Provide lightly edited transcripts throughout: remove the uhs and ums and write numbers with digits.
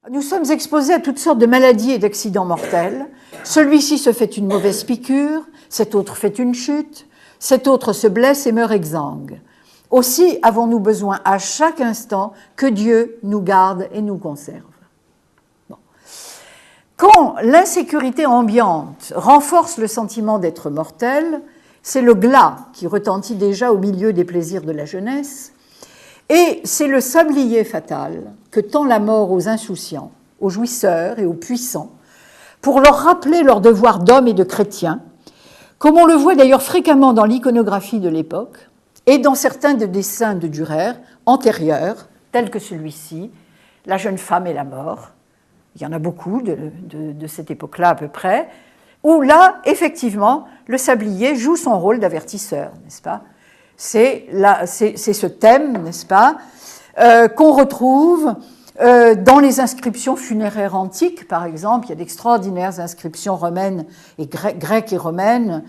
Nous sommes exposés à toutes sortes de maladies et d'accidents mortels. Celui-ci se fait une mauvaise piqûre, cet autre fait une chute, cet autre se blesse et meurt exsangue. Aussi avons-nous besoin à chaque instant que Dieu nous garde et nous conserve. Bon. Quand l'insécurité ambiante renforce le sentiment d'être mortel, c'est le glas qui retentit déjà au milieu des plaisirs de la jeunesse, et c'est le sablier fatal que tend la mort aux insouciants, aux jouisseurs et aux puissants, pour leur rappeler leur devoir d'hommes et de chrétiens, comme on le voit d'ailleurs fréquemment dans l'iconographie de l'époque et dans certains des dessins de Dürer antérieurs, tels que celui-ci, La jeune femme et la mort. Il y en a beaucoup de cette époque-là à peu près, où là, effectivement, le sablier joue son rôle d'avertisseur, n'est-ce pas ? C'est ce thème, n'est-ce pas, qu'on retrouve dans les inscriptions funéraires antiques, par exemple. Il y a d'extraordinaires inscriptions romaines et grecques et romaines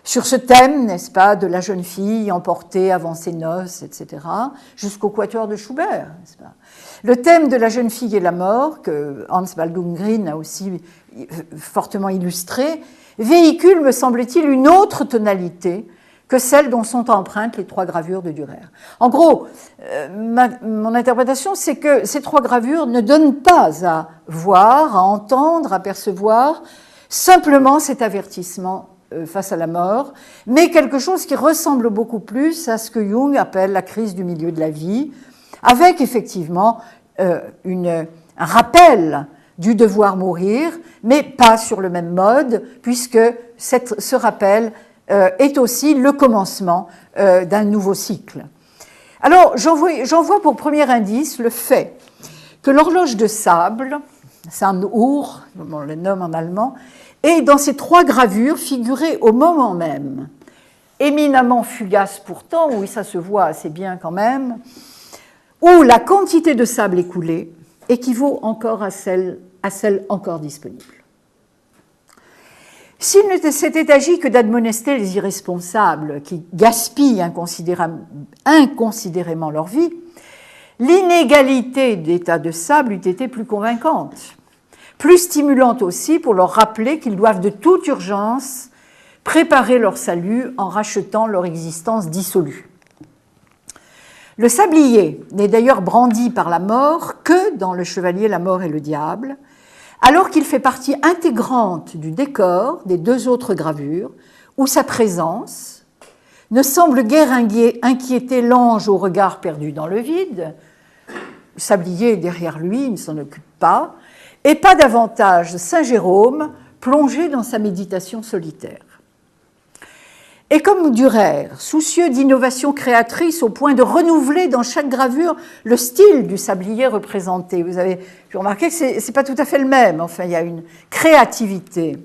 sur ce thème, n'est-ce pas, de la jeune fille emportée avant ses noces, etc., jusqu'au quatuor de Schubert, n'est-ce pas. Le thème de la jeune fille et la mort, que Hans Baldung-Grien a aussi fortement illustré, véhicule, me semble-t-il, une autre tonalité que celles dont sont empreintes les trois gravures de Dürer. En gros, mon interprétation, c'est que ces trois gravures ne donnent pas à voir, à entendre, à percevoir simplement cet avertissement face à la mort, mais quelque chose qui ressemble beaucoup plus à ce que Jung appelle la crise du milieu de la vie, avec effectivement un rappel du devoir mourir, mais pas sur le même mode, puisque ce rappel est aussi le commencement d'un nouveau cycle. Alors, j'en vois pour premier indice le fait que l'horloge de sable, Sanduhr, on le nomme en allemand, est dans ces trois gravures figurée au moment même, éminemment fugace pourtant, oui, ça se voit assez bien quand même, où la quantité de sable écoulée équivaut encore à celle encore disponible. S'il ne s'était agi que d'admonester les irresponsables qui gaspillent inconsidérément leur vie, l'inégalité d'état de sable eût été plus convaincante, plus stimulante aussi pour leur rappeler qu'ils doivent de toute urgence préparer leur salut en rachetant leur existence dissolue. Le sablier n'est d'ailleurs brandi par la mort que dans Le Chevalier, la mort et le diable, alors qu'il fait partie intégrante du décor des deux autres gravures, où sa présence ne semble guère inquiéter l'ange au regard perdu dans le vide, le sablier est derrière lui, il ne s'en occupe pas, et pas davantage Saint Jérôme plongé dans sa méditation solitaire. Et comme Dürer, soucieux d'innovation créatrice au point de renouveler dans chaque gravure le style du sablier représenté, vous avez remarqué que ce n'est pas tout à fait le même, enfin il y a une créativité,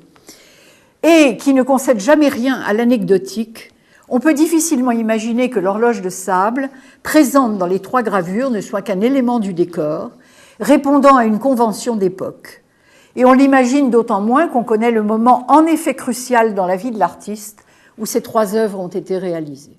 et qui ne concède jamais rien à l'anecdotique, on peut difficilement imaginer que l'horloge de sable, présente dans les trois gravures, ne soit qu'un élément du décor, répondant à une convention d'époque. Et on l'imagine d'autant moins qu'on connaît le moment en effet crucial dans la vie de l'artiste, où ces trois œuvres ont été réalisées.